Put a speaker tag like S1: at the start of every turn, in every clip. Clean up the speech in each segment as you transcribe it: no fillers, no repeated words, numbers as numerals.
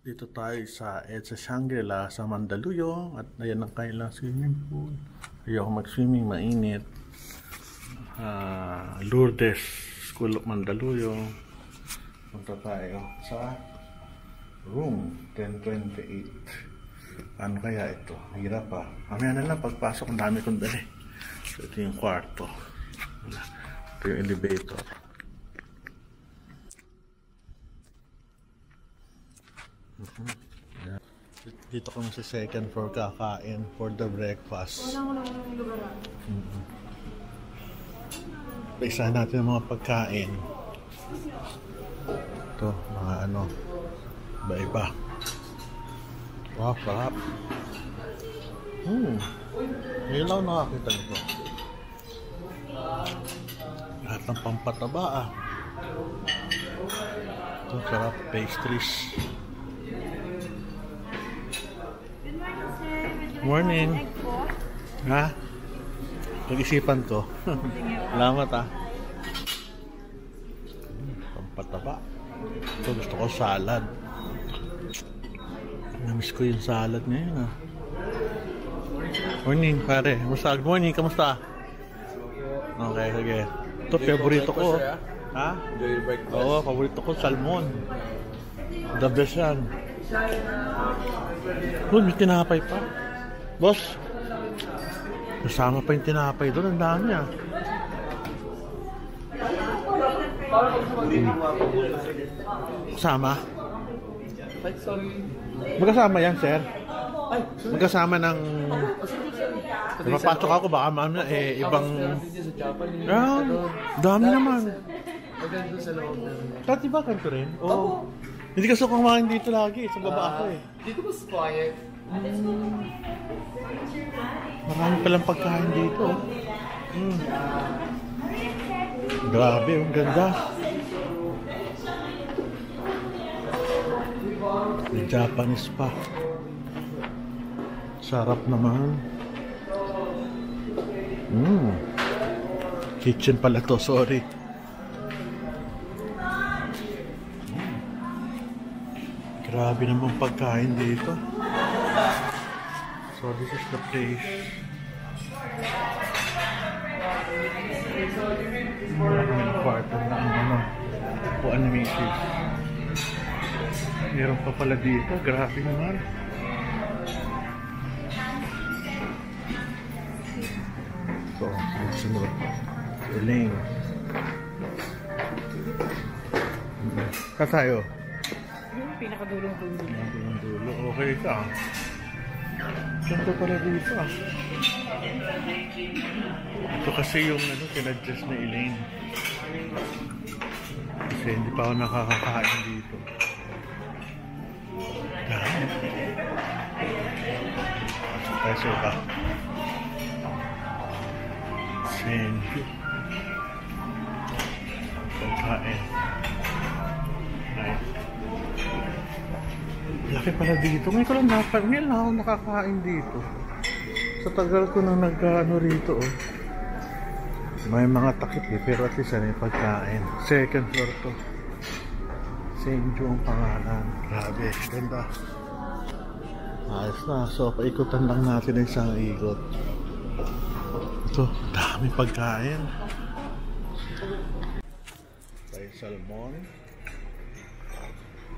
S1: Dito tayo sa EDSA Shangri-La sa Mandaluyong at ayan ang kailang swimming pool. Ayoko mag-swimming, mainit. Lourdes School of Mandaluyong. Punta tayo sa room 1028. Ano kaya ito? Hirap pa. Mamaya na lang pagpasok, ang dami kong dali. So, ito yung kwarto. Ito yung elevator. Dito kami sa second floor kakain for the breakfast. Paisahan natin ang mga pagkain. Ito, mga ano, iba-iba. Wow, sarap. Ngayon lang nakakita nito. Lahat ng pampataba ah. Ito, sarap. Pastries. Morning. Ha? Pag-isipan ko. Salamat ah. Pampataba. Ito gusto ko salad. Namiss ko yung salad ngayon ah. Morning pare. Good morning. Kamusta? Okay, sige. Ito favorito ko. Ha? Oo, favorito ko salmon. The best yan. May tinapay pa. Boss, kasama pa yung tinapay doon. Ang dami ah. Kasama? Magkasama yan, sir? Magkasama ng... Napapasok ako, baka maam na ibang... Dami naman. Dati ba kanto rin? Oo. Hindi kasi kumain dito lagi. Sa baba ako eh.
S2: Dito mas quiet.
S1: Marami palang pagkain dito. Grabe, ang ganda. May Japanese pa. Sarap naman. Kitchen pala to, sorry. Grabe naman pagkain dito. So this is the place. Maraming kwarto na ang ano, upuan ni Mrs. Meron pa pala dito. Grabe naman. So, sunod. Elaine. Ka tayo?
S2: Pinakadulong dulo.
S1: Pinakadulong dulo. Okay ka. Ganda pala dito ah. Ito kasi yung ano, kinadjust na Elaine. Kasi hindi pa ako nakakakain dito. Dami. Pasok tayo sa iba. Thank you. Pagkain. Ay. Laki pala dito. Ngayon ko lang dapat. Ngayon lang ako nakakain dito. Sa tagal ko nang nag-ano rito oh. May mga takip eh. Pero at least ano yung pagkain. Second floor to. St. John ang pangalan. Grabe. Ganda. Ayos na. So paikutan lang natin ang isang ikot. Ito. Dami pagkain. Tayo salmon.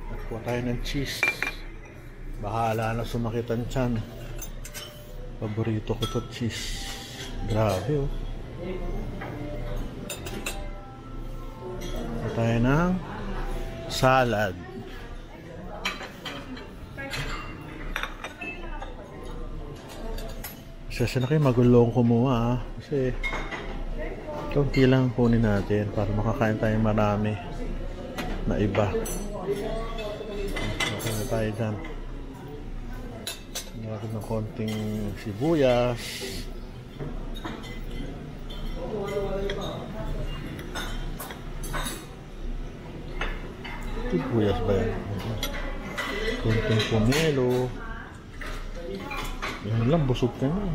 S1: Nakuha tayo ng cheese. Bahala na sumakit ang tiyan. Paborito ko to cheese. Grabe oh. Nakuha tayo ng salad. Kasi na kayo magulong kumuha ah. Kasi kaunti lang kunin natin para makakain tayo marami na iba. Makakain tayo dyan. Nalagyan ng konting sibuyas. Sibuyas ba yan? Konting pomelo. Yan lang, busog ka na.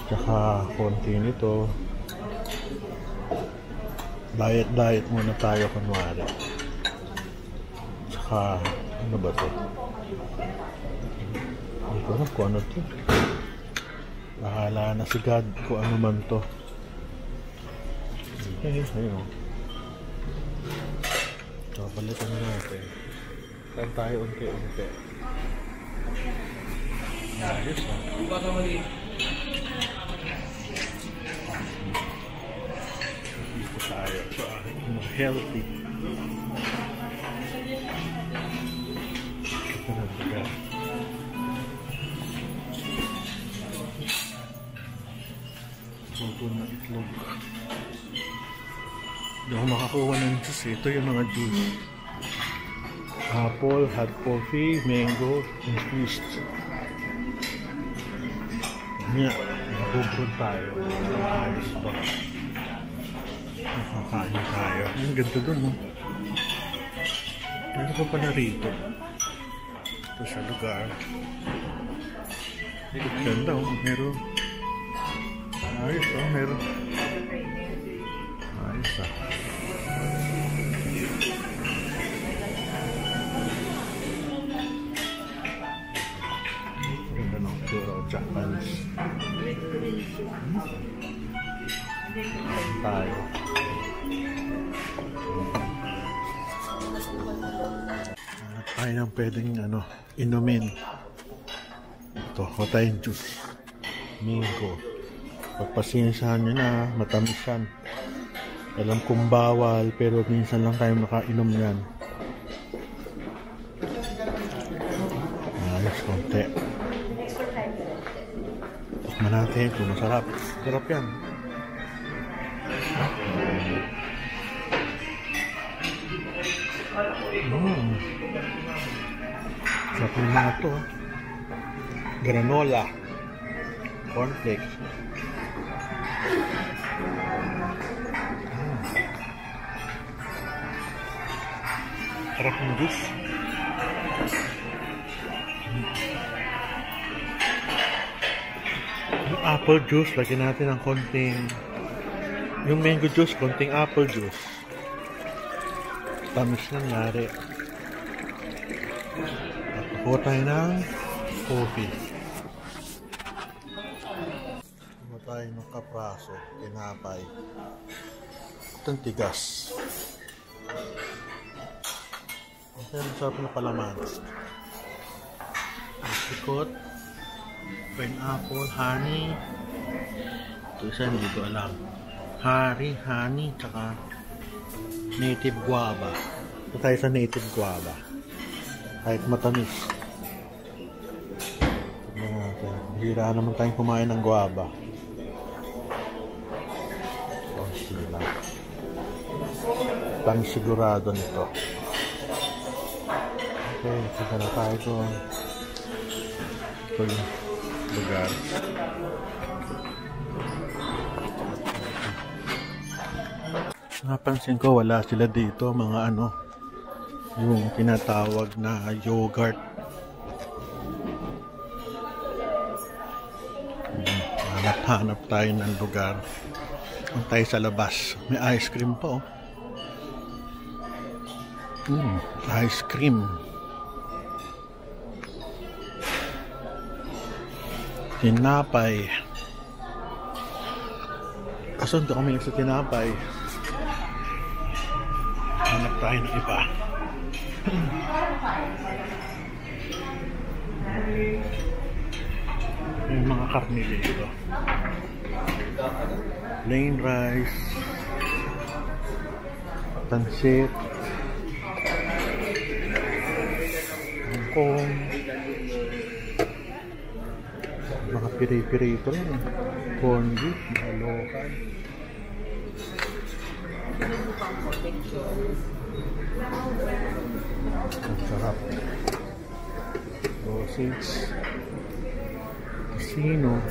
S1: Tsaka konti nito. Diet muna tayo kunwari. Tsaka Ano ba to? Hindi ko alam kung ano to. Bahala na si God kung ano man to. Ayun. So, balikan natin. Saan tayo unti-unti? Ayos na. Dito tayo. So, healthy. Ito na lugar. Puto na itlog. Hindi ako makakuha ng juice. Ito yung mga juice. Apple, hot coffee, mango, infused. Yan. Mabubrod tayo. Ayos ba? Nakakain tayo. Ang ganda dun, no? Ano pa pala rito? Ito sa lugar. Ganda, oh. Meron. Ayos, oh. Meron. Ayos, ah. Ganda ng puro Japanese. Tayo. Tayo nang pwedeng inumin. Ito, tayong juice. Mango. Pagpasensyahan nyo na, matamis yan. Alam kong bawal, pero minsan lang tayo makainom yan. Ayos, konti. Tikman natin kung masarap. Sarap yan. Sarap yung mga to. Granola. Cornflakes. Sarap yung juice. Yung apple juice, lagyan natin ng konting, yung mango juice, konting apple juice. Tamis nangyari. Kuha tayo ng coffee. Kuha tayo ng kapraso, tinapay. Itong tigas. Ito yung sarap na palaman. Sikot, pineapple, honey. Ito isa hindi ko alam. Honey, tsaka native guava. Ito tayo sa native guava. Kahit matamis. Hira naman tayong kumain ng guava. Konti lang. Tamis sigurado nito. Okay, sige na tayo doon. Ito yung lugar. Napansin ko wala sila dito mga yung tinatawag na yogurt. Hanap tayo ng lugar. Kung tayo sa labas, may ice cream pa, oh. Ice cream. Tinapay. Kaso hindi kami sa tinapay. Hanap tayo ng iba. May mga karne dito. Plain rice, pansit, kangkong, mga piri-pirito rin, corn beef, malokan. Ang sarap. Sausage, casino.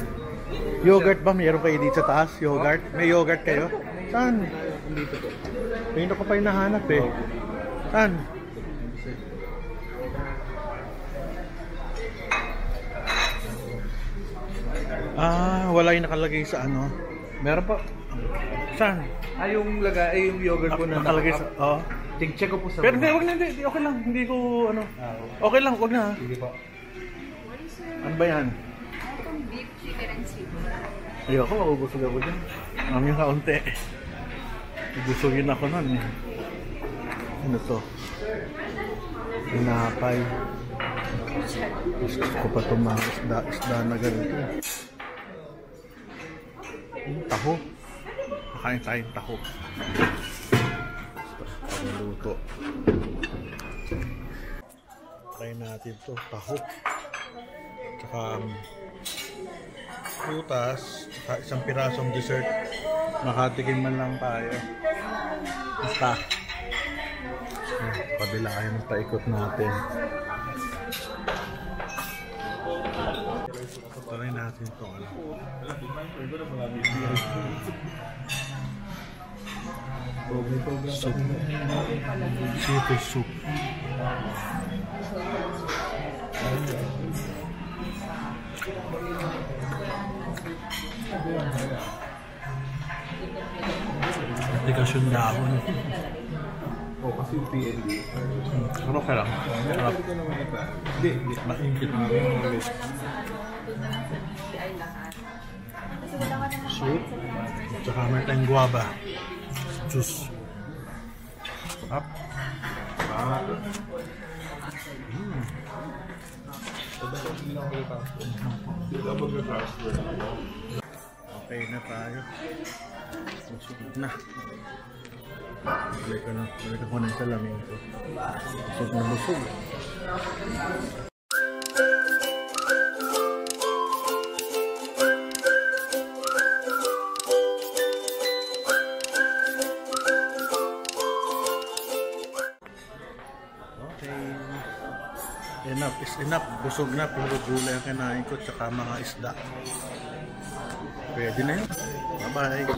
S1: Yogurt ba? Mayroon kayo dito sa taas? Yogurt? May yogurt kayo? Saan? Dito po. Pino ko pa yung nahanap eh. Saan? Wala yung nakalagay sa Meron pa? Saan?
S3: Yung yogurt po na
S1: nakalagay sa...
S3: Check ko po sa
S1: Pero hindi, wag na, hindi. Okay lang. Hindi ko, ano. Okay lang, wag na.
S3: Sige po.
S1: Ano ba yan?
S4: Itong beef, chicken, and seafood.
S1: Ayoko, mabubusog ako dyan. Ang yung kaunti. Ibusugin ako nun eh. Ano to? Pinapay. Gusto ko pa itong mga isda na ganito. Taho. Makain tayong taho. Pagluto. Try natin to taho. Tsaka prutas. Tsaka isang pirasong dessert. Makatikim man lang tayo. Basta. Kabila kayo ng paikot natin. Try natin ito. Soup. Seafood soup. Aplikasyon dahon.
S3: O, kasi yung PND.
S1: Ano ka lang? Harap.
S3: Hindi.
S1: Maingkit mo. Soup. Tsaka may tayong guava. Juice. Sarap. Okay na tayo. Busog na. Balik ko na yung salamin ko. Busog na busog. Enough is enough. Busog na. Puro gulay ang kinain ko. Tsaka mga isda. Pwede na yun. Bye-bye.